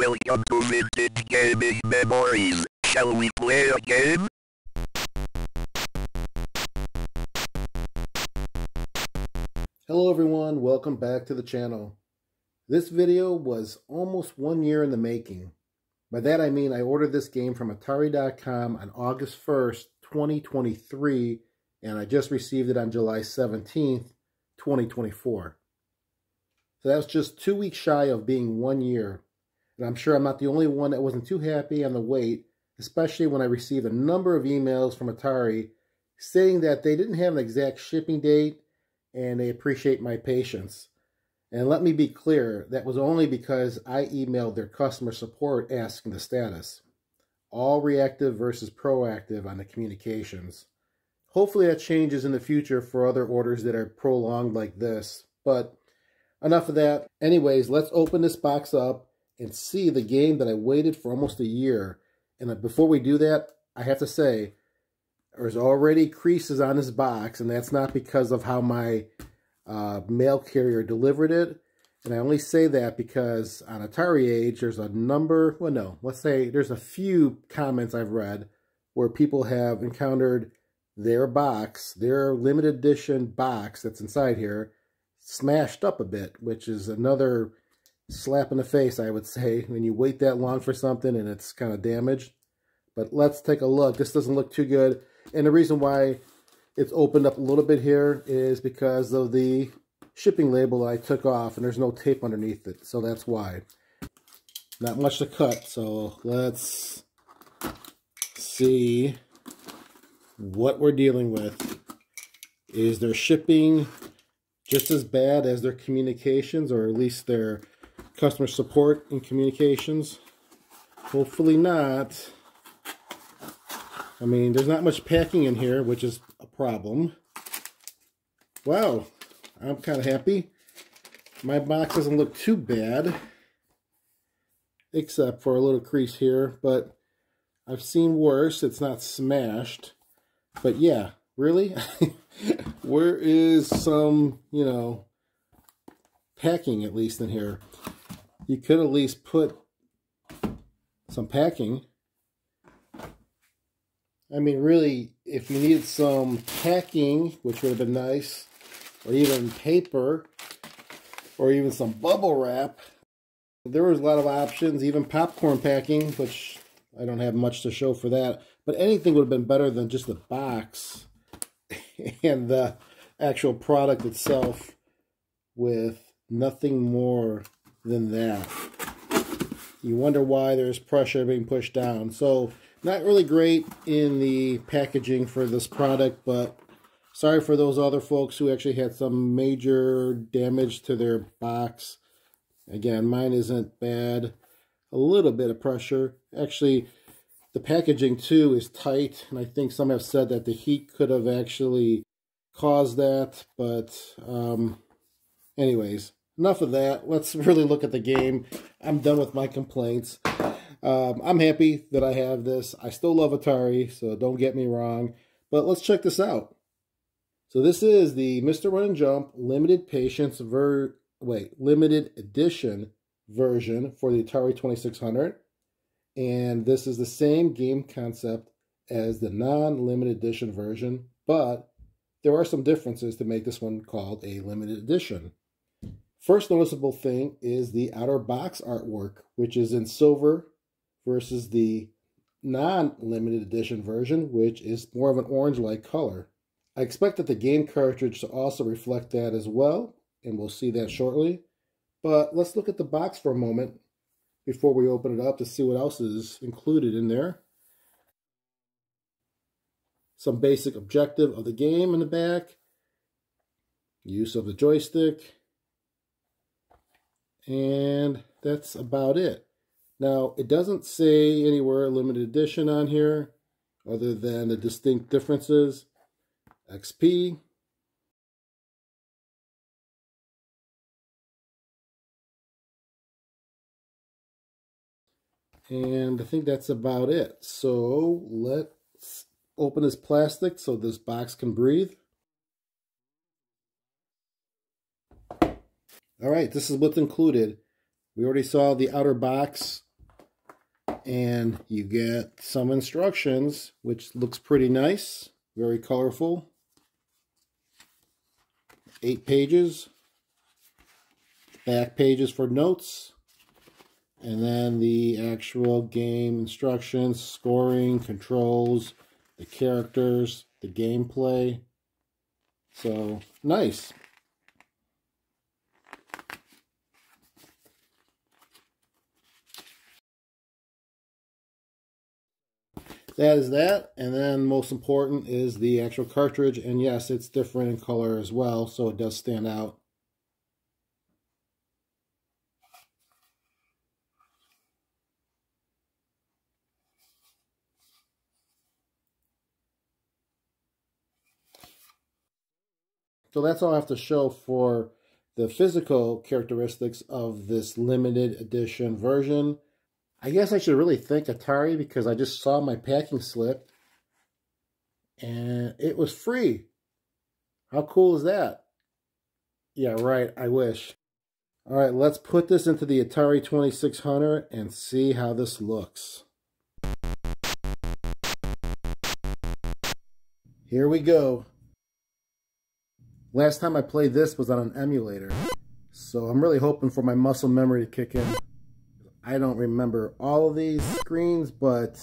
Welcome to Vintage Gaming Memories. Shall we play a game? Hello everyone, welcome back to the channel. This video was almost 1 year in the making. By that I mean I ordered this game from Atari.com on August 1st, 2023, and I just received it on July 17th, 2024. So that was just 2 weeks shy of being 1 year. And I'm sure I'm not the only one that wasn't too happy on the wait, especially when I received a number of emails from Atari stating that they didn't have an exact shipping date and they appreciate my patience. And let me be clear, that was only because I emailed their customer support asking the status. All reactive versus proactive on the communications. Hopefully that changes in the future for other orders that are prolonged like this. But enough of that. Anyways, let's open this box up and see the game that I waited for almost a year. And before we do that, I have to say, there's already creases on this box, and that's not because of how my mail carrier delivered it. And I only say that because on Atari Age, there's a number, well no, let's say there's a few comments I've read where people have encountered their box, their limited edition box that's inside here, smashed up a bit, which is another slap in the face, I would say, when you wait that long for something and it's kind of damaged. But let's take a look. This doesn't look too good. And the reason why it's opened up a little bit here is because of the shipping label I took off, and there's no tape underneath it, so that's why. Not much to cut, so let's see what we're dealing with. Is their shipping just as bad as their communications, or at least their customer support and communications? Hopefully not. I mean, there's not much packing in here, which is a problem. Wow, I'm kind of happy. My box doesn't look too bad, except for a little crease here, but I've seen worse. It's not smashed. But yeah, really? Where is some, packing at least in here? You could at least put some packing. I mean, really, if you needed some packing, which would have been nice, or even paper, or even some bubble wrap, there was a lot of options, even popcorn packing, which I don't have much to show for that. But anything would have been better than just the box and the actual product itself with nothing more than that. You wonder why there's pressure being pushed down. So, not really great in the packaging for this product, but sorry for those other folks who actually had some major damage to their box. Again, mine isn't bad. A little bit of pressure. Actually, the packaging too is tight, and I think some have said that the heat could have actually caused that, but anyways, enough of that. Let's really look at the game. I'm done with my complaints. I'm happy that I have this. I still love Atari, so don't get me wrong. But let's check this out. So this is the Mr. Run and Jump limited edition version for the Atari 2600. And this is the same game concept as the non-limited edition version, but there are some differences to make this one called a limited edition. First noticeable thing is the outer box artwork, which is in silver, versus the non-limited edition version, which is more of an orange-like color. I expect that the game cartridge to also reflect that as well, and we'll see that shortly. But let's look at the box for a moment before we open it up to see what else is included in there. Some basic objective of the game in the back. Use of the joystick. And that's about it. Now, it doesn't say anywhere limited edition on here, other than the distinct differences. XP. And I think that's about it. So let's open this plastic so this box can breathe. All right, this is what's included. We already saw the outer box And you get some instructions, which looks pretty nice, very colorful. 8 pages, back pages for notes, and then the actual game instructions, scoring, controls, the characters, the gameplay. So, nice. That is that, and then most important is the actual cartridge, and yes, it's different in color as well, so it does stand out. So that's all I have to show for the physical characteristics of this limited edition version. I guess I should really thank Atari because I just saw my packing slip and it was free. How cool is that? Yeah, right, I wish. All right, let's put this into the Atari 2600 and see how this looks. Here we go. Last time I played this was on an emulator, so I'm really hoping for my muscle memory to kick in. I don't remember all of these screens, but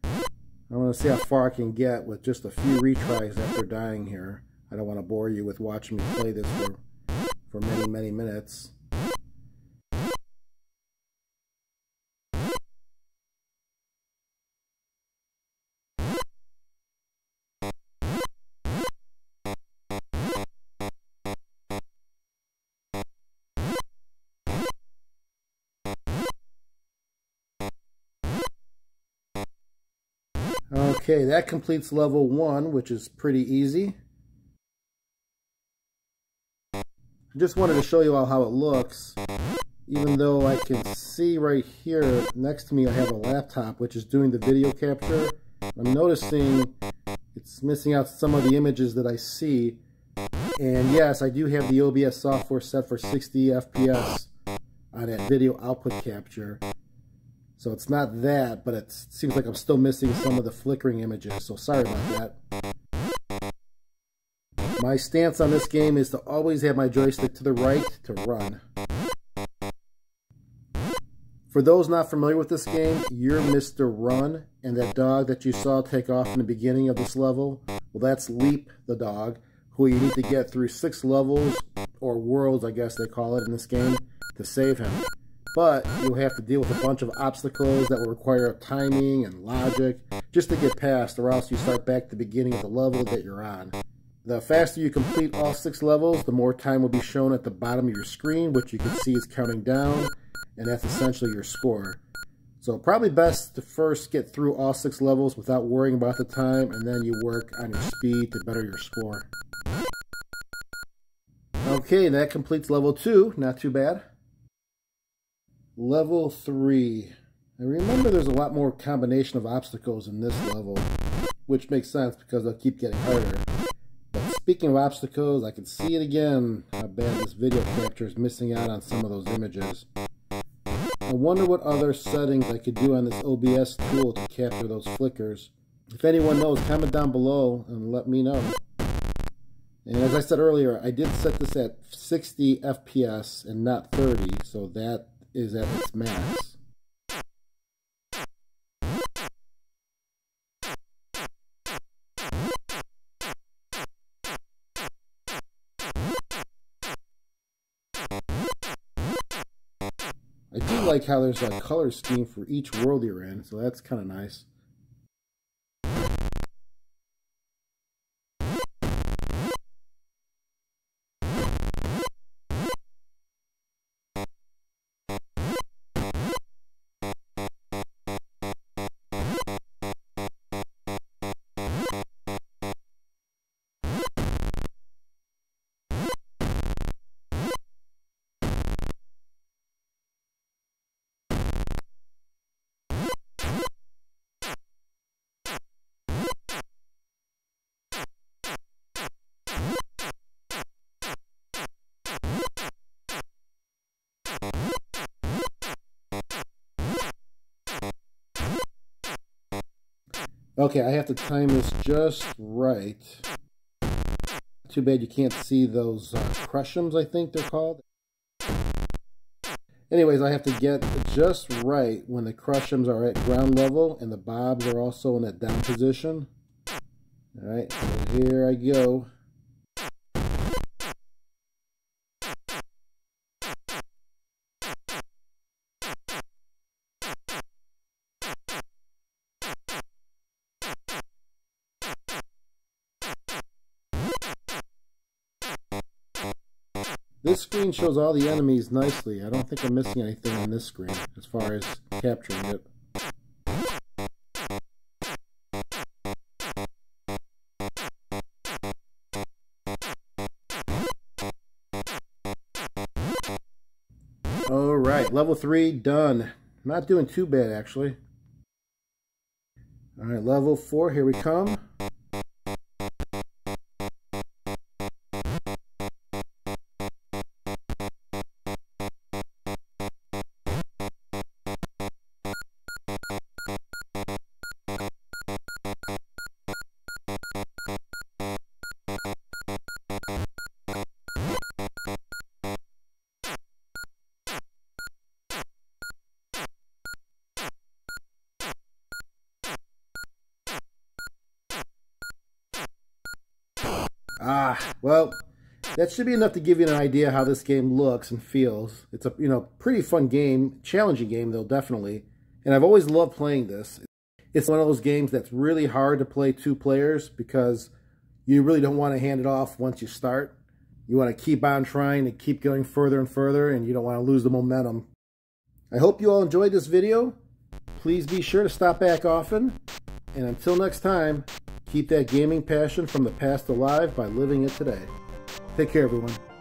I want to see how far I can get with just a few retries after dying here. I don't want to bore you with watching me play this for many, many minutes. Okay, that completes level 1, which is pretty easy. I just wanted to show you all how it looks, even though I can see right here next to me I have a laptop which is doing the video capture. I'm noticing it's missing out some of the images that I see, and yes, I do have the OBS software set for 60 FPS on that video output capture. So it's not that, but it seems like I'm still missing some of the flickering images, so sorry about that. My stance on this game is to always have my joystick to the right to run. For those not familiar with this game, you're Mr. Run, and that dog that you saw take off in the beginning of this level, well, that's Leap the dog, who you need to get through 6 levels, or worlds I guess they call it in this game, to save him. But you'll have to deal with a bunch of obstacles that will require timing and logic just to get past, or else you start back at the beginning of the level that you're on. The faster you complete all 6 levels, the more time will be shown at the bottom of your screen, which you can see is counting down, and that's essentially your score. So probably best to first get through all 6 levels without worrying about the time, and then you work on your speed to better your score. Okay, that completes level 2, not too bad. Level 3. I remember there's a lot more combination of obstacles in this level, which makes sense because they'll keep getting harder. But speaking of obstacles, I can see it again, how bad this video capture is missing out on some of those images. I wonder what other settings I could do on this OBS tool to capture those flickers. If anyone knows, comment down below and let me know. And as I said earlier, I did set this at 60 FPS and not 30, so that is at its max. I do like how there's a color scheme for each world you're in, so that's kind of nice. Okay, I have to time this just right. Too bad you can't see those crushums, I think they're called. Anyways, I have to get just right when the crushums are at ground level and the bobs are also in that down position. Alright, so here I go. This screen shows all the enemies nicely. I don't think I'm missing anything on this screen as far as capturing it. Alright, level 3 done. Not doing too bad actually. Alright, level 4, here we come. Well, that should be enough to give you an idea how this game looks and feels. It's a, pretty fun game, challenging game though, definitely. And I've always loved playing this. It's one of those games that's really hard to play 2 players because you really don't want to hand it off once you start. You want to keep on trying to keep going further and further, and you don't want to lose the momentum. I hope you all enjoyed this video. Please be sure to stop back often. And until next time, keep that gaming passion from the past alive by living it today. Take care, everyone.